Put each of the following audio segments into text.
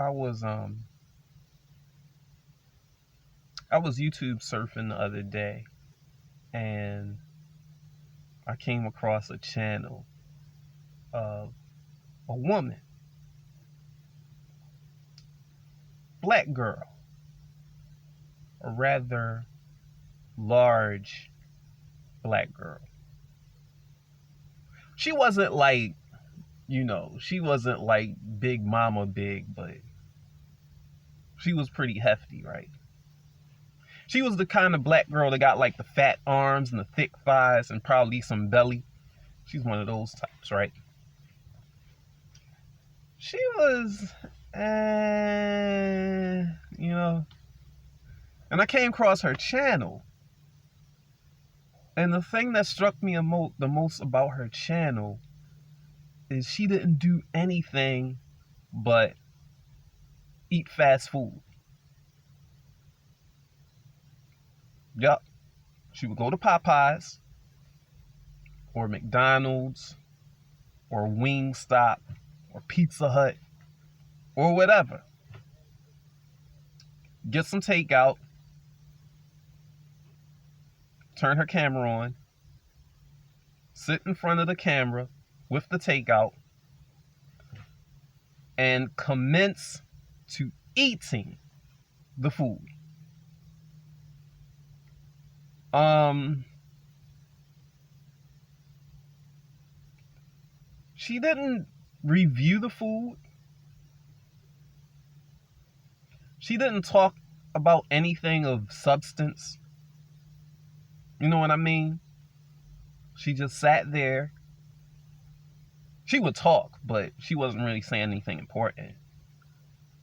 I was I was YouTube surfing the other day, and I came across a channel of a woman, black girl, a rather large black girl. She wasn't like, she wasn't like Big Mama big, but she was pretty hefty, right? She was the kind of black girl that got like the fat arms and the thick thighs and probably some belly. She's one of those types, right? She was, you know, and I came across her channel. And the thing that struck me the most about her channel is she didn't do anything but eat fast food. Yup. She would go to Popeyes or McDonald's or Wingstop or Pizza Hut or whatever. Get some takeout. Turn her camera on. Sit in front of the camera with the takeout and commence to eating the food. She didn't review the food. She didn't talk about anything of substance. You know what I mean? She just sat there. She would talk, but she wasn't really saying anything important.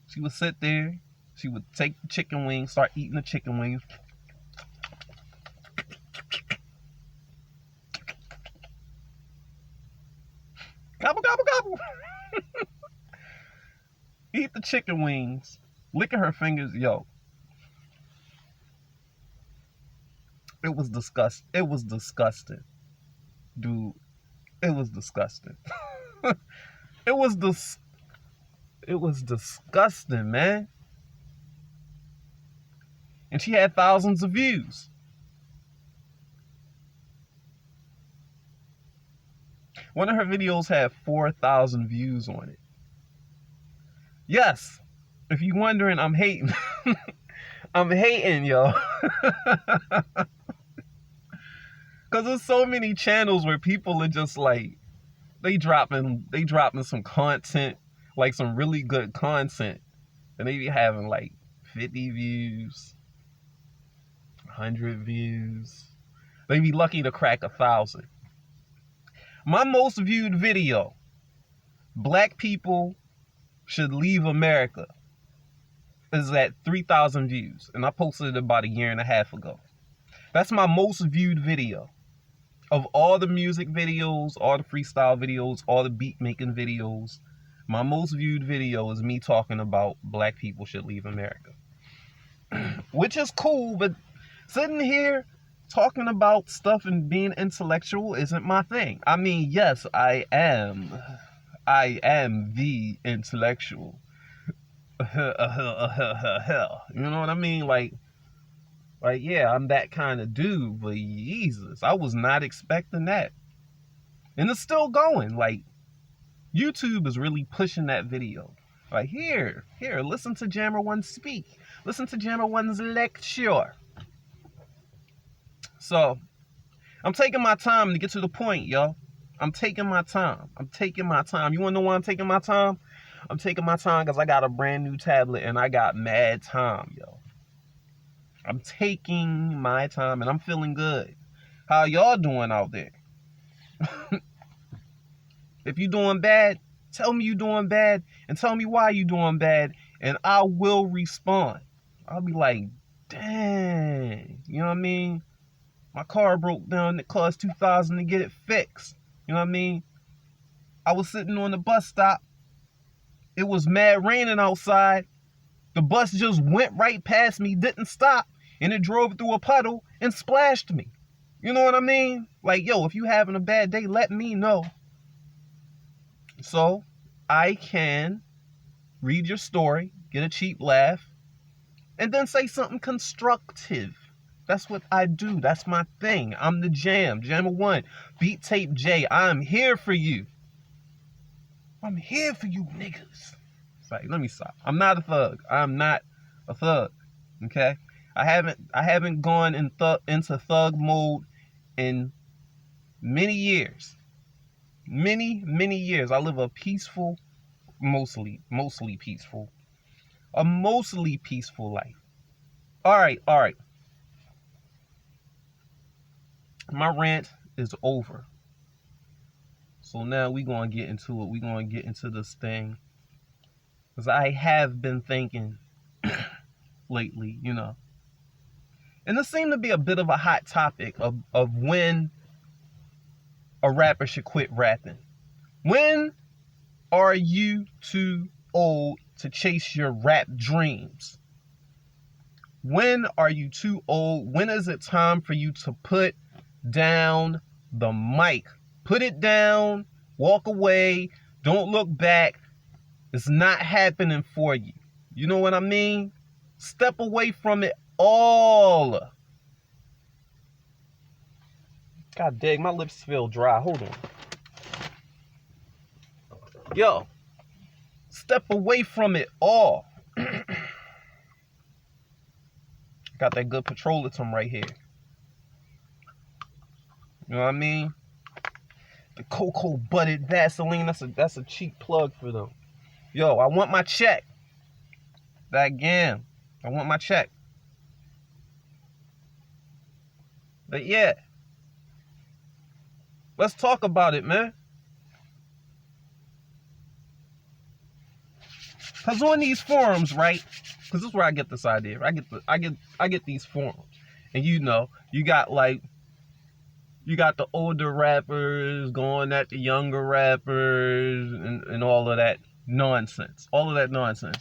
She would sit there. She would take the chicken wings, start eating the chicken wings. Gobble, gobble, gobble. Eat the chicken wings. Licking her fingers. Yo. It was disgusting. It was disgusting. Dude. It was disgusting. It was disgusting, man. And she had thousands of views. One of her videos had 4,000 views on it. Yes, if you're wondering, I'm hating. I'm hating, yo. Because there's so many channels where people are just like, they dropping some content, like some really good content. And they be having like 50 views, 100 views. They be lucky to crack 1,000. My most viewed video, Black People Should Leave America, is at 3,000 views. And I posted it about a year and a half ago. That's my most viewed video. Of all the music videos, all the freestyle videos, all the beat making videos, my most viewed video is me talking about Black people should leave America. Which is cool, but sitting here talking about stuff and being intellectual isn't my thing. I mean, yes, I am the intellectual. You know what I mean? Like, yeah, I'm that kind of dude, but Jesus, I was not expecting that. And it's still going. Like, YouTube is really pushing that video. Like, here, listen to Jamma 1 speak. Listen to Jamma 1's lecture. So, I'm taking my time to get to the point, yo. I'm taking my time. You want to know why I'm taking my time? I'm taking my time because I got a brand new tablet and I got mad time, yo. I'm taking my time and I'm feeling good. How y'all doing out there? If you doing bad, tell me you doing bad and tell me why you doing bad and I will respond. I'll be like, dang, you know what I mean? My car broke down. It cost $2,000 to get it fixed. You know what I mean? I was sitting on the bus stop. It was mad raining outside. The bus just went right past me, didn't stop, and it drove through a puddle and splashed me. You know what I mean? Like, yo, if you having a bad day, let me know. So, I can read your story, get a cheap laugh, and then say something constructive. That's what I do. That's my thing. I'm the Jam. Jamma 1. Beat Tape J. I'm here for you. I'm here for you niggas. Sorry, let me stop. I'm not a thug. I'm not a thug. Okay? I haven't gone into thug mode in many years. Many years. I live a peaceful, mostly peaceful. A mostly peaceful life. All right. My rant is over. So now we gonna get into it. We gonna get into this thing. Because I have been thinking lately, you know. And this seemed to be a bit of a hot topic of when a rapper should quit rapping. When are you too old to chase your rap dreams? When are you too old? When is it time for you to put down the mic? Put it down, walk away, don't look back. It's not happening for you. You know what I mean? Step away from it all. God dang, my lips feel dry. Hold on. Yo, step away from it all. Got that good petroleum right here. You know what I mean? The cocoa buttered Vaseline, that's a cheap plug for them. Yo, I want my check. That gam. I want my check. But yeah. Let's talk about it, man. Cause on these forums, right? Cause this is where I get this idea. I get these forums. And you know, you got the older rappers going at the younger rappers and all of that nonsense. All of that nonsense.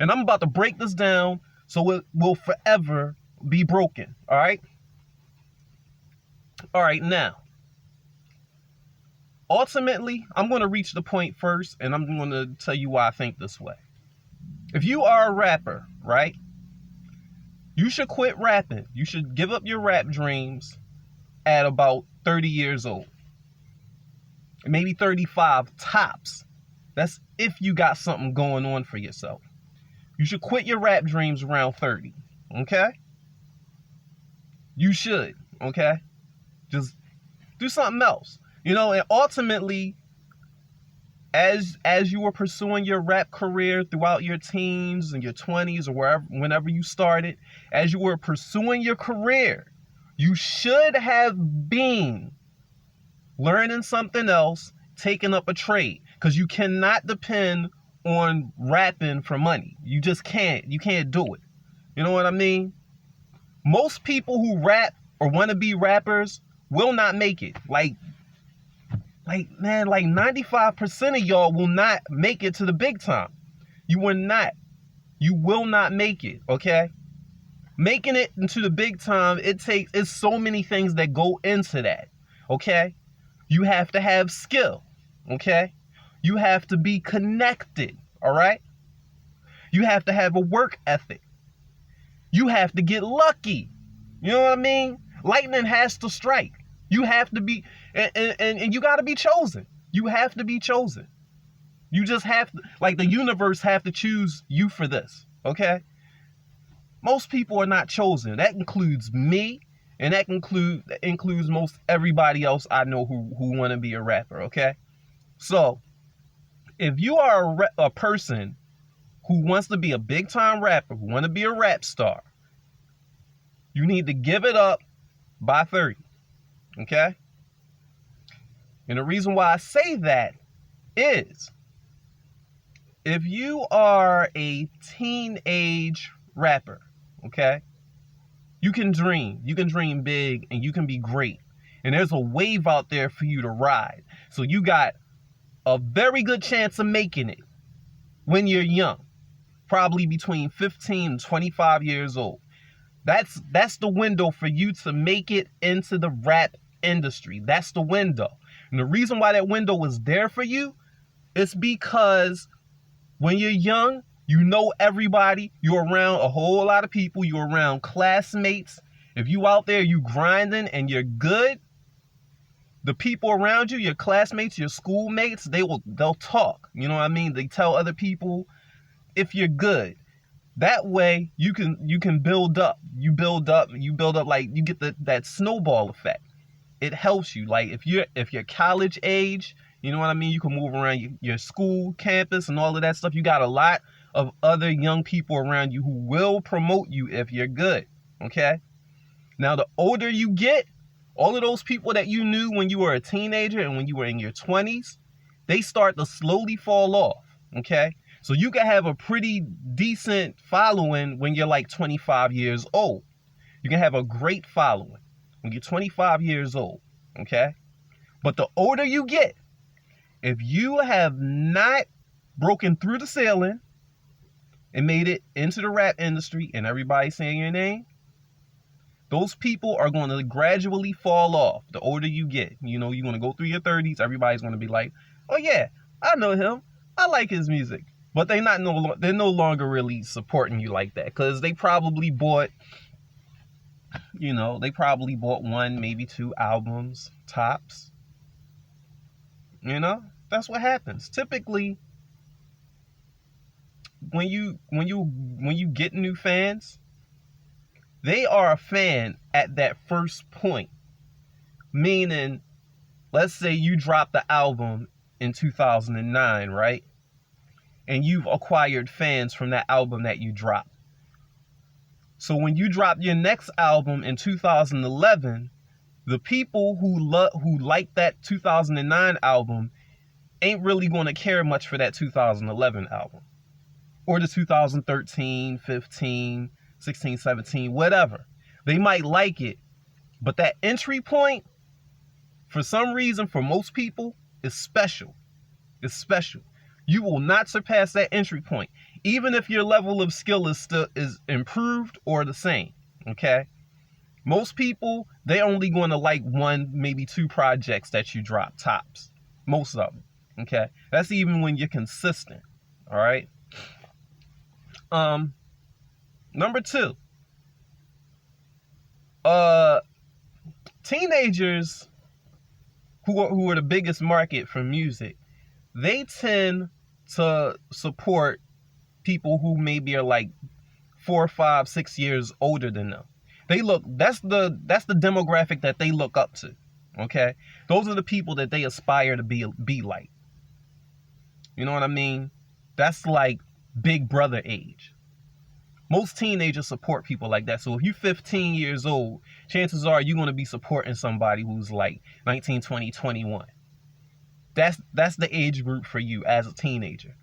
And I'm about to break this down so it will forever be broken. All right? All right, now. Ultimately, I'm going to reach the point first, and I'm going to tell you why I think this way. If you are a rapper, right? You should quit rapping. You should give up your rap dreams at about 30 years old. Maybe 35 tops. That's if you got something going on for yourself. You should quit your rap dreams around 30. Okay? You should. Okay? Just do something else. You know, and ultimately, as you were pursuing your rap career throughout your teens and your 20s or whenever you started, as you were pursuing your career, you should have been learning something else, taking up a trade, because you cannot depend on rapping for money. You just can't. You can't do it. You know what I mean? Most people who rap or want to be rappers will not make it. Like 95% of y'all will not make it to the big time. You will not. You will not make it, okay? Making it into the big time, it's so many things that go into that, okay? You have to have skill, okay? You have to be connected, all right? You have to have a work ethic. You have to get lucky. You know what I mean? Lightning has to strike. You have to be, and you got to be chosen. You have to be chosen. You just have to, like the universe have to choose you for this, okay? Most people are not chosen. That includes me, and that includes most everybody else I know who want to be a rapper, okay? So, if you are a person who wants to be a big-time rapper, who want to be a rap star, you need to give it up by 30. Okay? And the reason why I say that is if you are a teenage rapper, okay, you can dream. You can dream big and you can be great. And there's a wave out there for you to ride. So you got a very good chance of making it when you're young, probably between 15 and 25 years old. That's the window for you to make it into the rap industry. That's the window. And the reason why that window is there for you is because When you're young, you know everybody. You're around a whole lot of people. You're around classmates. If you out there, you grinding and you're good, the people around you, your classmates, your schoolmates, they'll talk. You know what I mean? They tell other people if you're good. That way you can build up. You build up, like you get that snowball effect. It helps you. Like if you're college age, you know what I mean? You can move around your school campus and all of that stuff. You got a lot of other young people around you who will promote you if you're good. Okay? Now, the older you get, all of those people that you knew when you were a teenager and when you were in your 20s, they start to slowly fall off. Okay? So you can have a pretty decent following when you're like 25 years old. You can have a great following when you're 25 years old. Okay? But the older you get, if you have not broken through the ceiling and made it into the rap industry and everybody's saying your name, those people are going to gradually fall off the older you get. You know, you're going to go through your 30s. Everybody's going to be like, oh, yeah, I know him. I like his music. But they're no longer really supporting you like that because they probably bought one, maybe two albums, tops. You know, that's what happens. Typically, when you get new fans, they are a fan at that first point. Meaning, let's say you dropped the album in 2009, right? And you've acquired fans from that album that you dropped. So when you drop your next album in 2011, the people who like that 2009 album ain't really going to care much for that 2011 album. Or the 2013, 15, 16, 17, whatever. They might like it, but that entry point, for some reason, for most people, is special. It's special. You will not surpass that entry point, even if your level of skill is improved or the same. Okay? Most people, they only going to like one, maybe two projects that you drop, tops. Most of them. Okay? That's even when you're consistent. All right? Number two. Teenagers who are the biggest market for music, they tend to support people who maybe are like 4, 5, 6 years older than them. That's the demographic that they look up to. Okay? Those are the people that they aspire to be like. You know what I mean? That's like big brother age. Most teenagers support people like that. So if you're 15 years old, chances are you're going to be supporting somebody who's like 19, 20, 21. That's the age group for you as a teenager.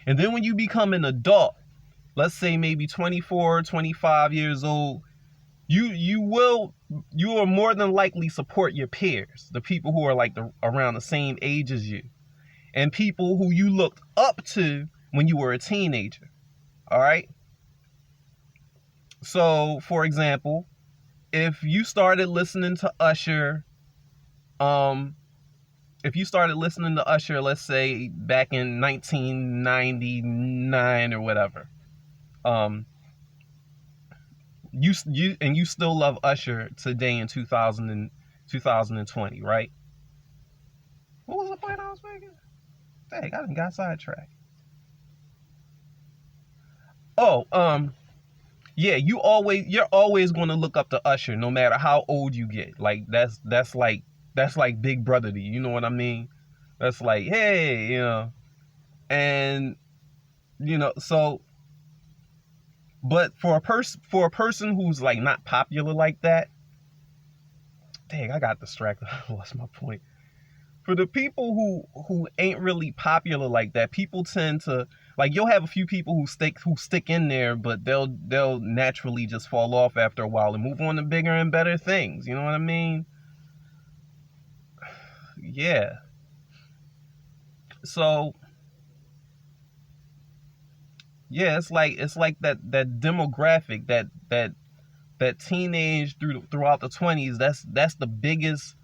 And then when you become an adult, let's say maybe 24, 25 years old, you are more than likely support your peers, the people who are like around the same age as you, and people who you looked up to when you were a teenager. All right? So, for example, if you started listening to Usher, let's say back in 1999 or whatever, you still love Usher today in 2020, right? What was the point I was making? Dang, I done got sidetracked. Oh, yeah, you're always going to look up to Usher no matter how old you get. Like that's like big brother to you. You know what I mean? That's like, hey, you know. And so, but for a person who's like not popular like that, dang, I got distracted. I lost my point. For the people who ain't really popular like that, people tend to, like, you'll have a few people who stick in there, but they'll naturally just fall off after a while and move on to bigger and better things. You know what I mean? Yeah. So yeah, it's like that demographic, that teenage throughout the 20s. That's the biggest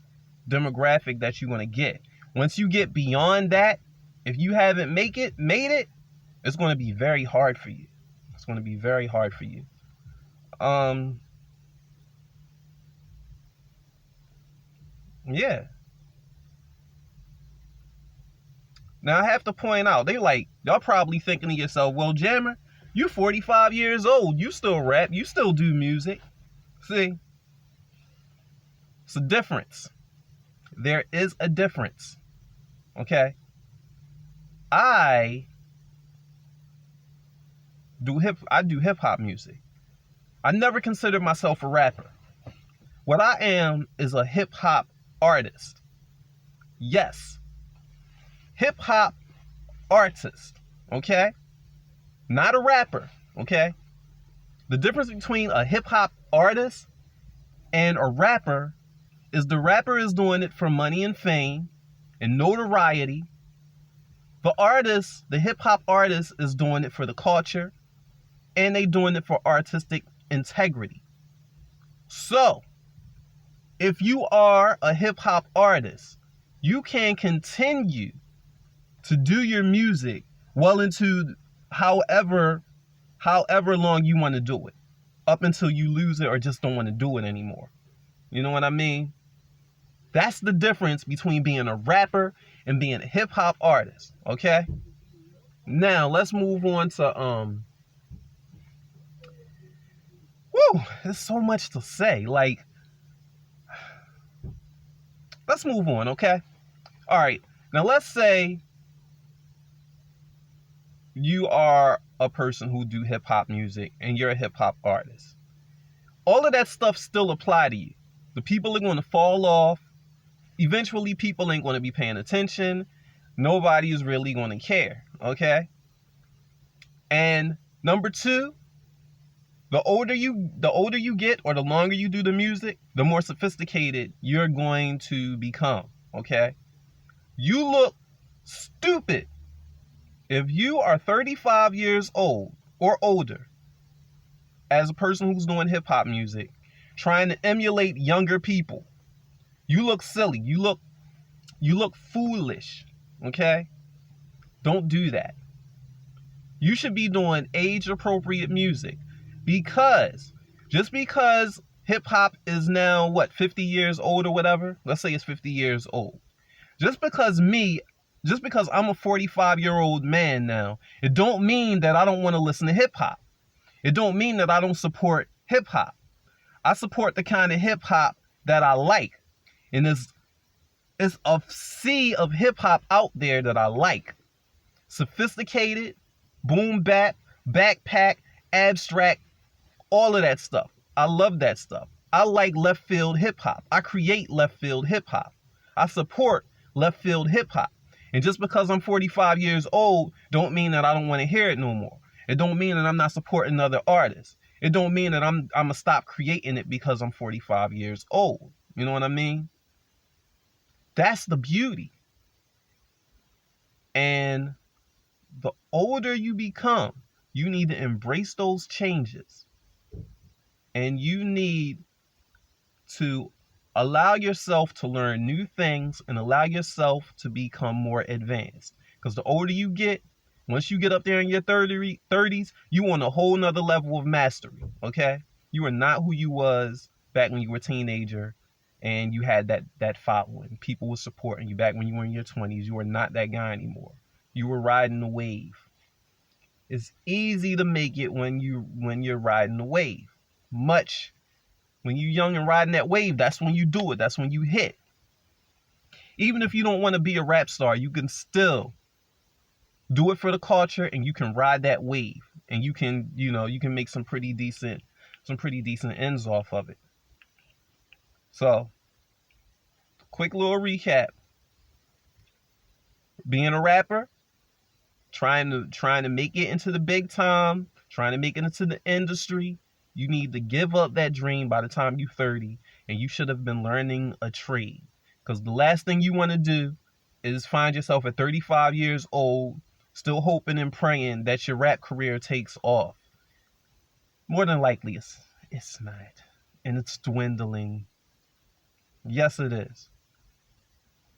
demographic that you're gonna get. Once you get beyond that, if you haven't made it, It's going to be very hard for you. It's going to be very hard for you. Yeah. Now I have to point out, y'all probably thinking to yourself, well, Jammer, you 45 years old. You still rap. You still do music. See, it's a difference. There is a difference. Okay. I I do hip hop music. I never considered myself a rapper. What I am is a hip hop artist. Yes. Hip hop artist. Okay? Not a rapper. Okay? The difference between a hip hop artist and a rapper is the rapper is doing it for money and fame and notoriety. The artist, the hip hop artist, is doing it for the culture, and they doing it for artistic integrity. So, if you are a hip hop artist, you can continue to do your music well into however long you want to do it, up until you lose it or just don't want to do it anymore. You know what I mean? That's the difference between being a rapper and being a hip hop artist. Okay? Now let's move on to there's so much to say. Let's move on, okay? All right. Now let's say you are a person who do hip hop music and you're a hip hop artist. All of that stuff still apply to you. The people are going to fall off. Eventually, people ain't going to be paying attention. Nobody is really going to care, okay? And number two, the older you get, or the longer you do the music, the more sophisticated you're going to become, okay? You look stupid if you are 35 years old or older as a person who's doing hip hop music, trying to emulate younger people. You look silly. You look foolish, okay? Don't do that. You should be doing age-appropriate music, because just because hip hop is now 50 years old or whatever, let's say it's 50 years old. Just because I'm a 45-year-old man now, it don't mean that I don't want to listen to hip hop. It don't mean that I don't support hip hop. I support the kind of hip hop that I like. And it's a sea of hip hop out there that I like. Sophisticated, boom bap, backpack, abstract, all of that stuff. I love that stuff. I like left field hip hop. I create left field hip hop. I support left field hip hop. And just because I'm 45 years old don't mean that I don't want to hear it no more. It don't mean that I'm not supporting other artists. It don't mean that I'm gonna stop creating it because I'm 45 years old. You know what I mean? That's the beauty. And the older you become, you need to embrace those changes. And you need to allow yourself to learn new things and allow yourself to become more advanced. Because the older you get, once you get up there in your 30s, you on a whole nother level of mastery, okay? You are not who you was back when you were a teenager and you had that following. People were supporting you back when you were in your 20s. You are not that guy anymore. You were riding the wave. It's easy to make it when you're riding the wave. When you're young and riding that wave, that's when you do it. That's when you hit. Even if you don't want to be a rap star, you can still do it for the culture, and you can ride that wave, and you can make some pretty decent ends off of it. So, quick little recap. Being a rapper, trying to make it into the big time, trying to make it into the industry, you need to give up that dream by the time you're 30, and you should have been learning a trade. Because the last thing you want to do is find yourself at 35 years old still hoping and praying that your rap career takes off. More than likely, it's not. And it's dwindling. Yes, it is.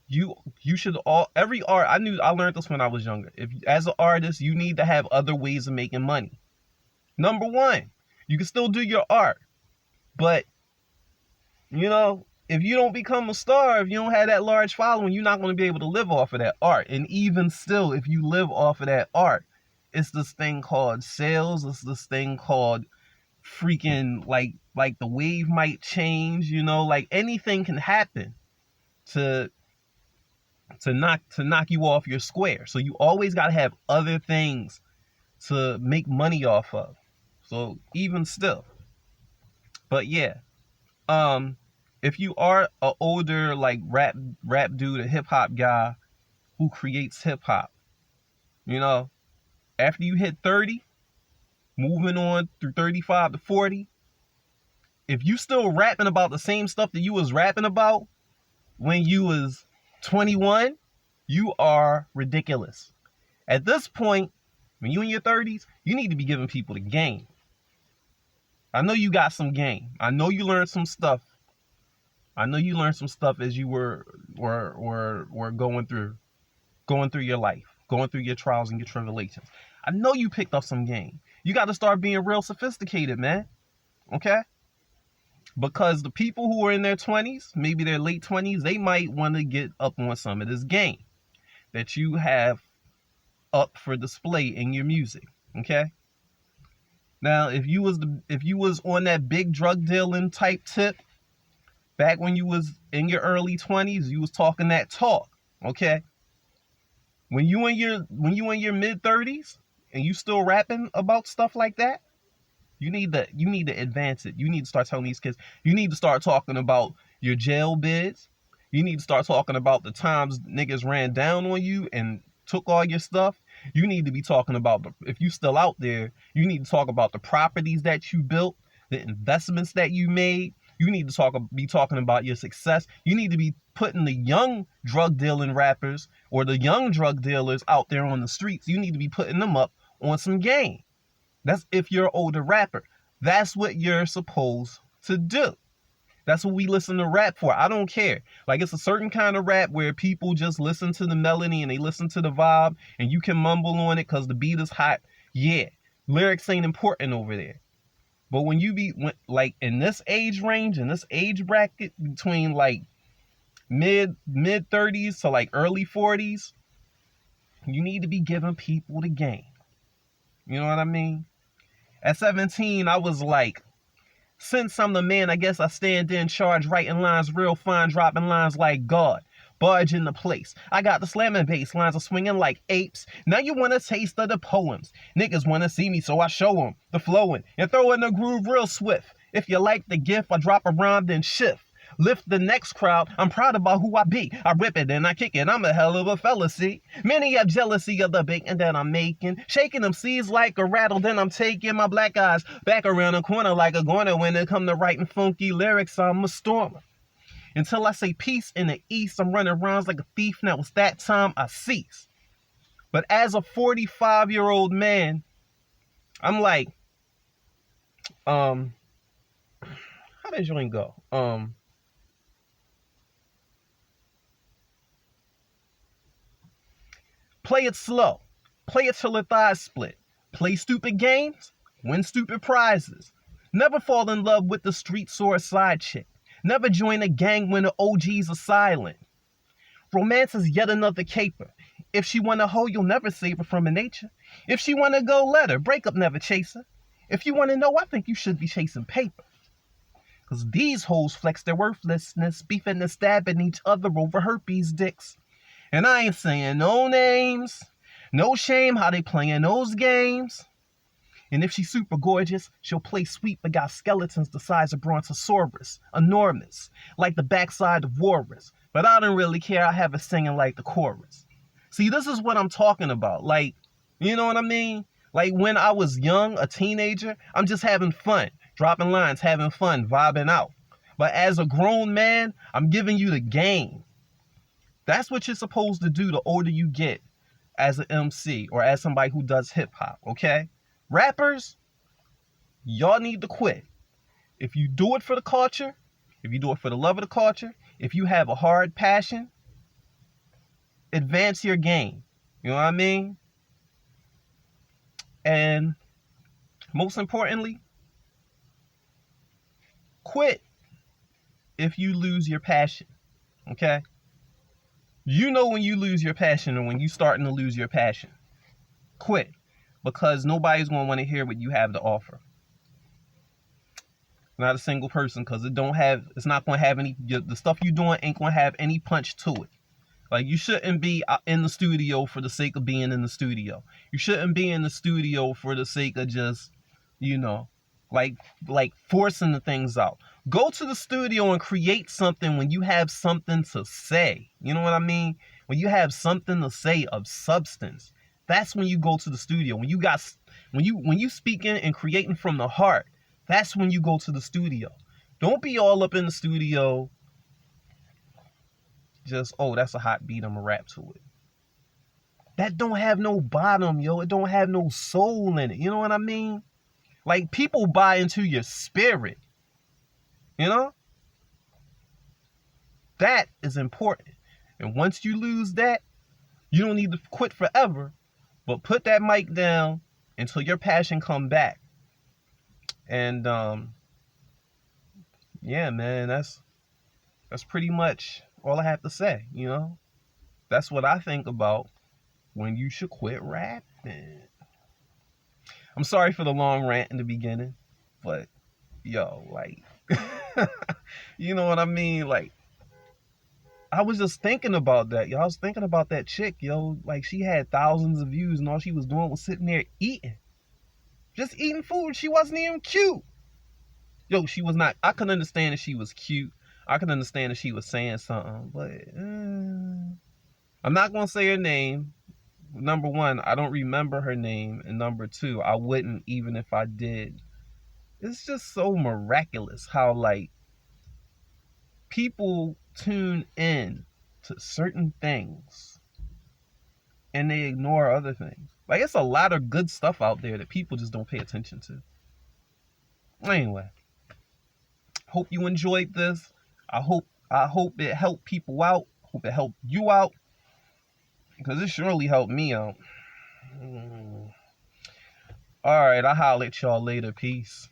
you should all every art I learned this when I was younger. If as an artist, you need to have other ways of making money. Number one, you can still do your art, but if you don't become a star, if you don't have that large following, you're not going to be able to live off of that art. And even still, if you live off of that art, it's this thing called sales. It's this thing called freaking like the wave might change, like anything can happen to knock you off your square. So you always got to have other things to make money off of. So even still. But yeah. If you are an older like rap dude, a hip hop guy who creates hip hop, after you hit 30, moving on through 35 to 40, if you still rapping about the same stuff that you was rapping about when you was 21, you are ridiculous. At this point, when you in your 30s, you need to be giving people the game. I know you got some game. I know you learned some stuff. As you were going through your life, going through your trials and your tribulations. I know you picked up some game. You got to start being real sophisticated, man. Okay? Because the people who are in their 20s, maybe their late 20s, they might want to get up on some of this game that you have up for display in your music. Okay? Now, if you was on that big drug dealing type tip, back when you was in your early 20s, you was talking that talk, okay? When you in your mid 30s and you still rapping about stuff like that, you need to advance it. You need to start telling these kids, you need to start talking about your jail bids. You need to start talking about the times niggas ran down on you and took all your stuff. You need to be talking about, if you still out there, you need to talk about the properties that you built, the investments that you made. You need to be talking about your success. You need to be putting the young drug dealing rappers or the young drug dealers out there on the streets. You need to be putting them up on some game. That's if you're an older rapper. That's what you're supposed to do. That's what we listen to rap for. I don't care. Like, it's a certain kind of rap where people just listen to the melody and they listen to the vibe and you can mumble on it because the beat is hot. Yeah, lyrics ain't important over there. But when like in this age range, in this age bracket between like mid 30s to like early 40s, you need to be giving people the game. You know what I mean? At 17, I was like, since I'm the man, I guess I stand in charge, writing lines real fine, dropping lines like God. Barge in the place. I got the slamming bass lines are swinging like apes. Now you want a taste of the poems. Niggas want to see me, so I show them the flowing and throw in the groove real swift. If you like the gift, I drop a rhyme, then shift. Lift the next crowd. I'm proud about who I be. I rip it and I kick it. I'm a hell of a fella, see. Many have jealousy of the bacon that I'm making. Shaking them seeds like a rattle. Then I'm taking my black eyes back around the corner like a goner. When it come to writing funky lyrics, I'm a stormer. Until I say peace in the east, I'm running rhymes like a thief. Now it's that time I cease. But as a 45-year-old man, I'm like, how did joint go? Play it slow. Play it till the thighs split. Play stupid games. Win stupid prizes. Never fall in love with the street sword side chick. Never join a gang when the OGs are silent. Romance is yet another caper. If she wanna hoe, you'll never save her from her nature. If she wanna go, let her. Break up, never chase her. If you wanna know, I think you should be chasing paper. Cause these hoes flex their worthlessness, beefing and stabbing each other over herpes dicks. And I ain't saying no names. No shame how they playing those games. And if she's super gorgeous, she'll play sweet but got skeletons the size of Brontosaurus. Enormous. Like the backside of Walrus. But I don't really care. I have it singing like the chorus. See, this is what I'm talking about. Like, you know what I mean? Like when I was young, a teenager, I'm just having fun. Dropping lines, having fun, vibing out. But as a grown man, I'm giving you the game. That's what you're supposed to do the older you get as an MC or as somebody who does hip hop, okay? Rappers, y'all need to quit. If you do it for the culture, if you do it for the love of the culture, if you have a hard passion, advance your game. You know what I mean? And most importantly, quit if you lose your passion. Okay? You know when you lose your passion or when you're starting to lose your passion. Quit. Because nobody's going to want to hear what you have to offer. Not a single person, because it's not going to have any, the stuff you're doing ain't going to have any punch to it. Like, you shouldn't be in the studio for the sake of being in the studio. You shouldn't be in the studio for the sake of just, you know, like forcing the things out. Go to the studio and create something when you have something to say. You know what I mean? When you have something to say of substance. That's when you go to the studio. When you speaking and creating from the heart, that's when you go to the studio. Don't be all up in the studio just, oh, that's a hot beat, I'ma rap to it. That don't have no bottom, yo. It don't have no soul in it. You know what I mean? Like, people buy into your spirit. You know? That is important. And once you lose that, you don't need to quit forever. But put that mic down until your passion come back. And yeah, man, that's pretty much all I have to say, you know? That's what I think about when you should quit rapping. I'm sorry for the long rant in the beginning, but yo, like, you know what I mean? Like, I was just thinking about that, yo. I was thinking about that chick, yo. Like, she had thousands of views and all she was doing was sitting there eating. Just eating food. She wasn't even cute. Yo, she was not. I could understand if she was cute. I could understand if she was saying something, but I'm not going to say her name. Number one, I don't remember her name. And number two, I wouldn't even if I did. It's just so miraculous how, like, people tune in to certain things and they ignore other things. Like, it's a lot of good stuff out there that people just don't pay attention to. Anyway, hope you enjoyed this. I hope it helped people out. Hope it helped you out, because it surely helped me out. All right, I'll holler at y'all later. Peace.